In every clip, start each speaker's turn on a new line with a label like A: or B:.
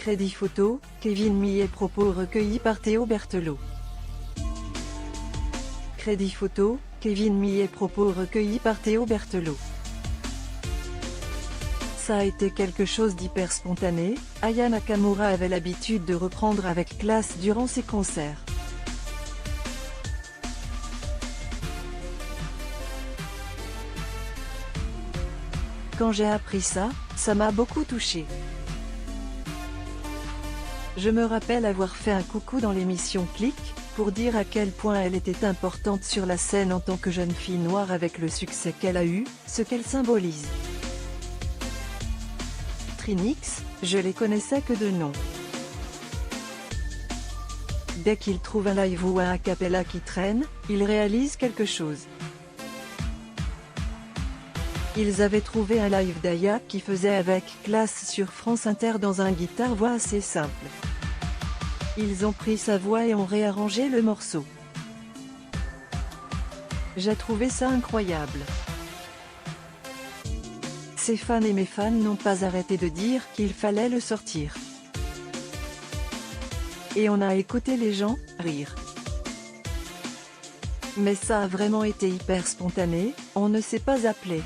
A: Crédit photo, Kevin Millet propos recueillis par Théo Berthelot. Crédit photo, Kevin Millet propos recueillis par Théo Berthelot. Ça a été quelque chose d'hyper spontané, Aya Nakamura avait l'habitude de reprendre avec classe durant ses concerts. Quand j'ai appris ça, ça m'a beaucoup touché. Je me rappelle avoir fait un coucou dans l'émission Click, pour dire à quel point elle était importante sur la scène en tant que jeune fille noire avec le succès qu'elle a eu, ce qu'elle symbolise. Trinix, je les connaissais que de nom. Dès qu'ils trouvent un live ou un a cappella qui traîne, ils réalisent quelque chose. Ils avaient trouvé un live d'Aya qui faisait avec classe sur France Inter dans un guitare-voix assez simple. Ils ont pris sa voix et ont réarrangé le morceau. J'ai trouvé ça incroyable. Ses fans et mes fans n'ont pas arrêté de dire qu'il fallait le sortir. Et on a écouté les gens rire. Mais ça a vraiment été hyper spontané, on ne s'est pas appelé.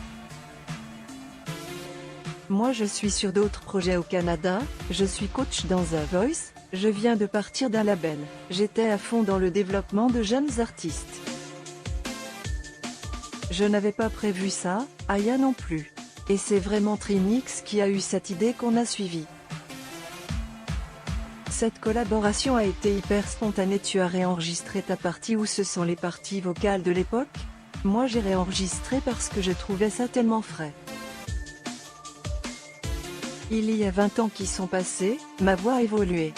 A: Moi je suis sur d'autres projets au Canada, je suis coach dans The Voice, je viens de partir d'un label, j'étais à fond dans le développement de jeunes artistes. Je n'avais pas prévu ça, Aya non plus. Et c'est vraiment Trinix qui a eu cette idée qu'on a suivie. Cette collaboration a été hyper spontanée. Tu as réenregistré ta partie ou ce sont les parties vocales de l'époque? Moi j'ai réenregistré parce que je trouvais ça tellement frais. Il y a 20 ans qui sont passés, ma voix a évolué.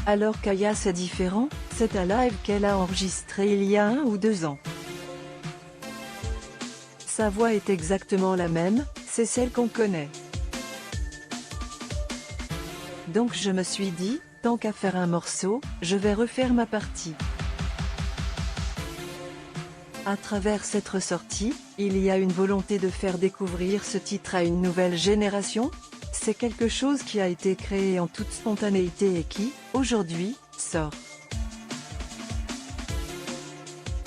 A: Alors qu'Aya c'est différent, c'est un live qu'elle a enregistré il y a 1 ou 2 ans. Sa voix est exactement la même, c'est celle qu'on connaît. Donc je me suis dit, tant qu'à faire un morceau, je vais refaire ma partie. À travers cette ressortie, il y a une volonté de faire découvrir ce titre à une nouvelle génération. C'est quelque chose qui a été créé en toute spontanéité et qui, aujourd'hui, sort.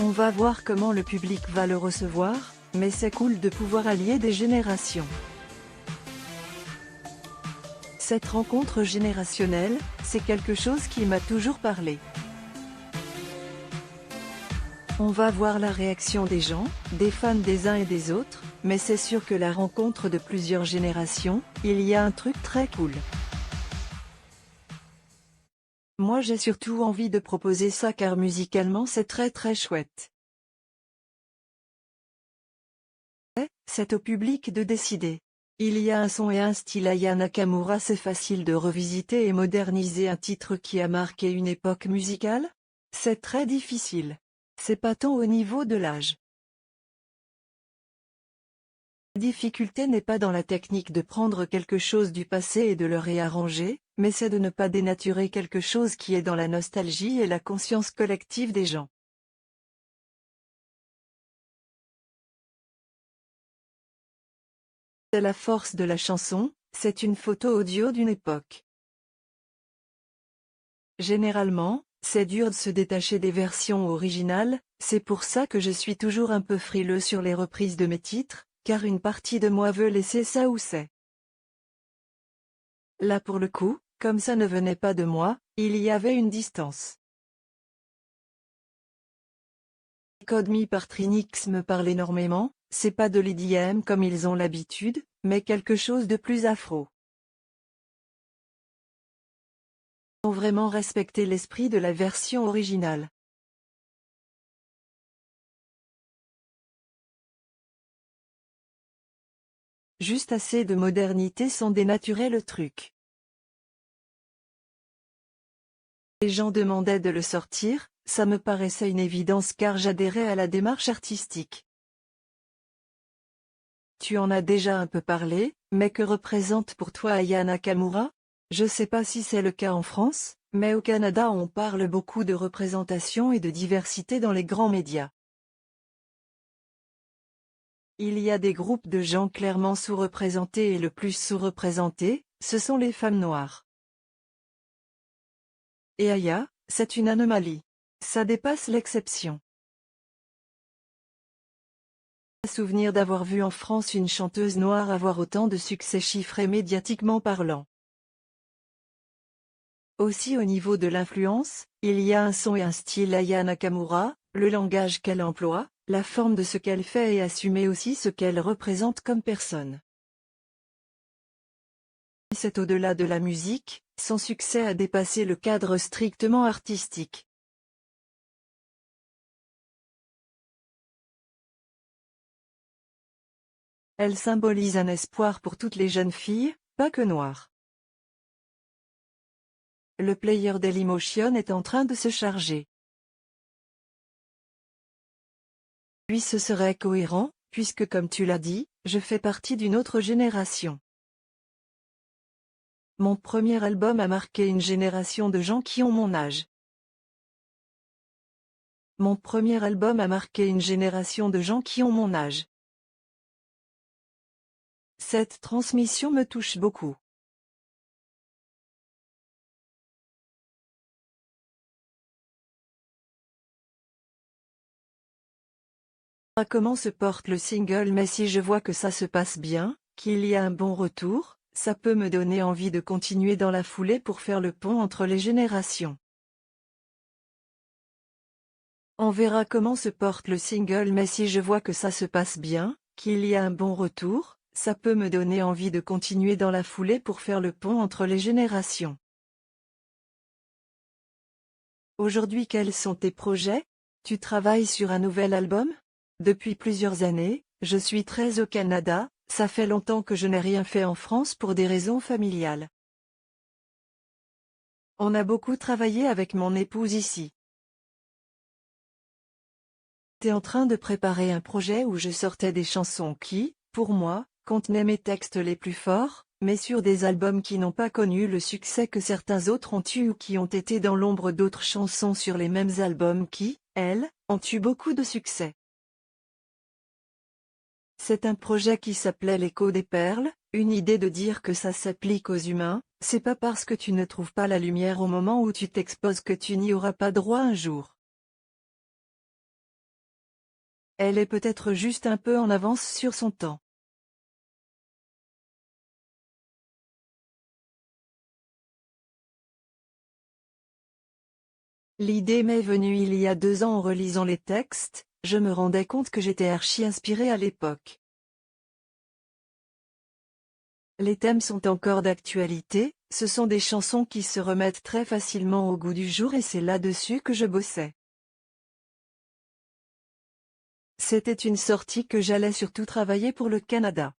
A: On va voir comment le public va le recevoir, mais c'est cool de pouvoir allier des générations. Cette rencontre générationnelle, c'est quelque chose qui m'a toujours parlé. On va voir la réaction des gens, des fans des uns et des autres, mais c'est sûr que la rencontre de plusieurs générations, il y a un truc très cool. Moi j'ai surtout envie de proposer ça car musicalement c'est très chouette. C'est au public de décider. Il y a un son et un style Aya Nakamura, c'est facile de revisiter et moderniser un titre qui a marqué une époque musicale? C'est très difficile. C'est pas tant au niveau de l'âge. La difficulté n'est pas dans la technique de prendre quelque chose du passé et de le réarranger, mais c'est de ne pas dénaturer quelque chose qui est dans la nostalgie et la conscience collective des gens. C'est la force de la chanson, c'est une photo audio d'une époque. Généralement, c'est dur de se détacher des versions originales, c'est pour ça que je suis toujours un peu frileux sur les reprises de mes titres, car une partie de moi veut laisser ça où c'est. Là pour le coup, comme ça ne venait pas de moi, il y avait une distance. Code Me par Trinix me parle énormément, c'est pas de l'EDM comme ils ont l'habitude, mais quelque chose de plus afro. Ont vraiment respecté l'esprit de la version originale. Juste assez de modernité sans dénaturer le truc. Les gens demandaient de le sortir, ça me paraissait une évidence car j'adhérais à la démarche artistique. Tu en as déjà un peu parlé, mais que représente pour toi Aya Nakamura? Je sais pas si c'est le cas en France, mais au Canada on parle beaucoup de représentation et de diversité dans les grands médias. Il y a des groupes de gens clairement sous-représentés et le plus sous-représenté, ce sont les femmes noires. Et Aya, c'est une anomalie. Ça dépasse l'exception. Souvenir d'avoir vu en France une chanteuse noire avoir autant de succès chiffré médiatiquement parlant. Aussi au niveau de l'influence, il y a un son et un style Aya Nakamura, le langage qu'elle emploie, la forme de ce qu'elle fait et assumer aussi ce qu'elle représente comme personne. C'est au-delà de la musique, son succès a dépassé le cadre strictement artistique. Elle symbolise un espoir pour toutes les jeunes filles, pas que noires. Le player Dailymotion est en train de se charger. Puis ce serait cohérent, puisque comme tu l'as dit, je fais partie d'une autre génération. Mon premier album a marqué une génération de gens qui ont mon âge. Mon premier album a marqué une génération de gens qui ont mon âge. Cette transmission me touche beaucoup. Comment se porte le single, mais si je vois que ça se passe bien, qu'il y a un bon retour, ça peut me donner envie de continuer dans la foulée pour faire le pont entre les générations. On verra comment se porte le single, mais si je vois que ça se passe bien, qu'il y a un bon retour, ça peut me donner envie de continuer dans la foulée pour faire le pont entre les générations. Aujourd'hui, quels sont tes projets? Tu travailles sur un nouvel album? Depuis plusieurs années, je suis très au Canada, ça fait longtemps que je n'ai rien fait en France pour des raisons familiales. On a beaucoup travaillé avec mon épouse ici. T'es en train de préparer un projet où je sortais des chansons qui, pour moi, contenaient mes textes les plus forts, mais sur des albums qui n'ont pas connu le succès que certains autres ont eu ou qui ont été dans l'ombre d'autres chansons sur les mêmes albums qui, elles, ont eu beaucoup de succès. C'est un projet qui s'appelait l'écho des perles, une idée de dire que ça s'applique aux humains, c'est pas parce que tu ne trouves pas la lumière au moment où tu t'exposes que tu n'y auras pas droit un jour. Elle est peut-être juste un peu en avance sur son temps. L'idée m'est venue il y a 2 ans en relisant les textes, je me rendais compte que j'étais archi inspirée à l'époque. Les thèmes sont encore d'actualité, ce sont des chansons qui se remettent très facilement au goût du jour et c'est là-dessus que je bossais. C'était une sortie que j'allais surtout travailler pour le Canada.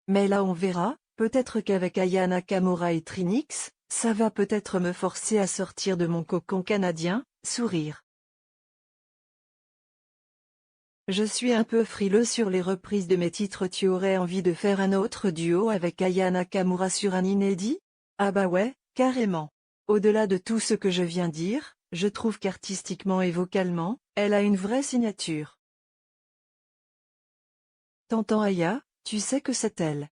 A: Mais là on verra, peut-être qu'avec Aya Nakamura et Trinix, ça va peut-être me forcer à sortir de mon cocon canadien, sourire. Je suis un peu frileux sur les reprises de mes titres. Tu aurais envie de faire un autre duo avec Aya Nakamura sur un inédit? Ah bah ouais, carrément. Au-delà de tout ce que je viens dire, je trouve qu'artistiquement et vocalement, elle a une vraie signature. T'entends Aya, tu sais que c'est elle.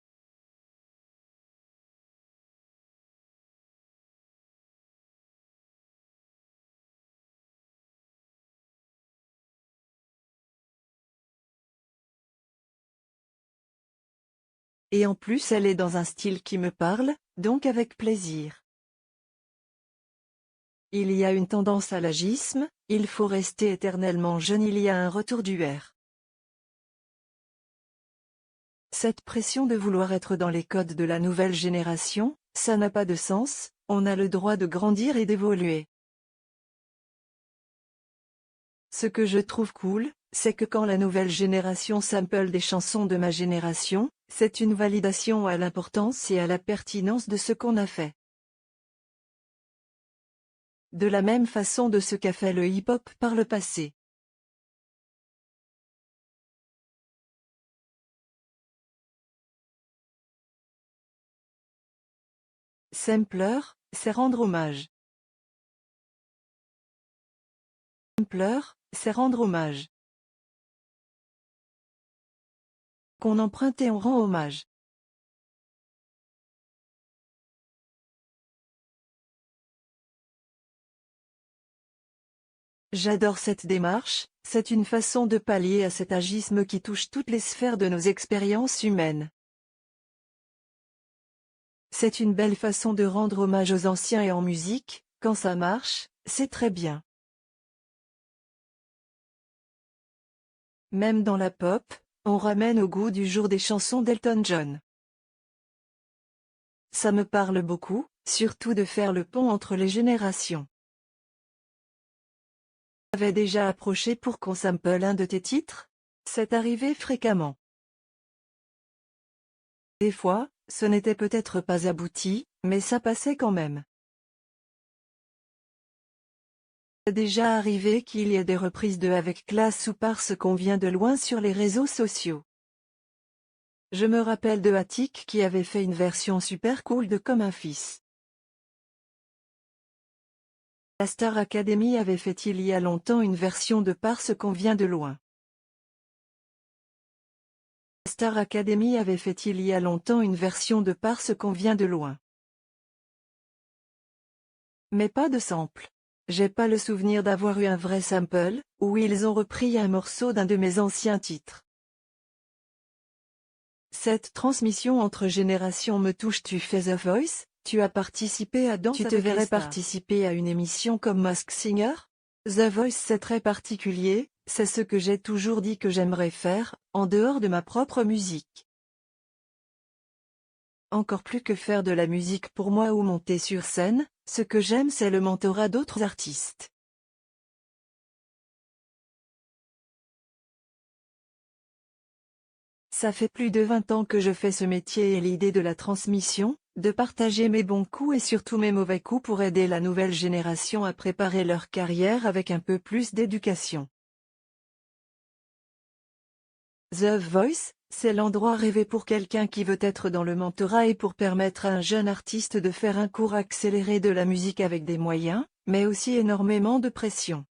A: Et en plus elle est dans un style qui me parle, donc avec plaisir. Il y a une tendance à l'agisme, il faut rester éternellement jeune, il y a un retour du R. Cette pression de vouloir être dans les codes de la nouvelle génération, ça n'a pas de sens, on a le droit de grandir et d'évoluer. Ce que je trouve cool, c'est que quand la nouvelle génération sample des chansons de ma génération, c'est une validation à l'importance et à la pertinence de ce qu'on a fait. De la même façon de ce qu'a fait le hip-hop par le passé. Sampler, c'est rendre hommage. Pleur, c'est rendre hommage. Qu'on emprunte et on rend hommage. J'adore cette démarche, c'est une façon de pallier à cet agisme qui touche toutes les sphères de nos expériences humaines. C'est une belle façon de rendre hommage aux anciens et en musique, quand ça marche, c'est très bien. Même dans la pop, on ramène au goût du jour des chansons d'Elton John. Ça me parle beaucoup, surtout de faire le pont entre les générations. Avais déjà approché pour qu'on sample un de tes titres? C'est arrivé fréquemment. Des fois, ce n'était peut-être pas abouti, mais ça passait quand même. C'est déjà arrivé qu'il y ait des reprises de Avec classe ou Parce qu'on vient de loin sur les réseaux sociaux. Je me rappelle de Attic qui avait fait une version super cool de Comme un fils. La Star Academy avait fait il y a longtemps une version de Parce qu'on vient de loin. La Star Academy avait fait il y a longtemps une version de Parce qu'on vient de loin. Mais pas de sample. J'ai pas le souvenir d'avoir eu un vrai sample, où ils ont repris un morceau d'un de mes anciens titres. Cette transmission entre générations me touche. Tu fais The Voice, tu as participé à Danse avec les stars. Tu te verrais participer à une émission comme Masked Singer? The Voice c'est très particulier, c'est ce que j'ai toujours dit que j'aimerais faire, en dehors de ma propre musique. Encore plus que faire de la musique pour moi ou monter sur scène, ce que j'aime c'est le mentorat d'autres artistes. Ça fait plus de 20 ans que je fais ce métier et l'idée de la transmission, de partager mes bons coups et surtout mes mauvais coups pour aider la nouvelle génération à préparer leur carrière avec un peu plus d'éducation. The Voice, c'est l'endroit rêvé pour quelqu'un qui veut être dans le mentorat et pour permettre à un jeune artiste de faire un cours accéléré de la musique avec des moyens, mais aussi énormément de pression.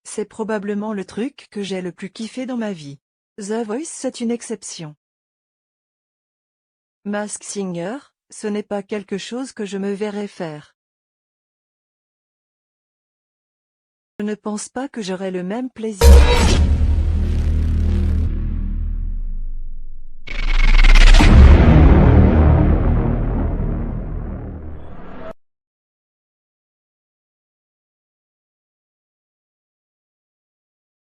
A: C'est probablement le truc que j'ai le plus kiffé dans ma vie. The Voice c'est une exception. Masked Singer, ce n'est pas quelque chose que je me verrais faire. Je ne pense pas que j'aurai le même plaisir.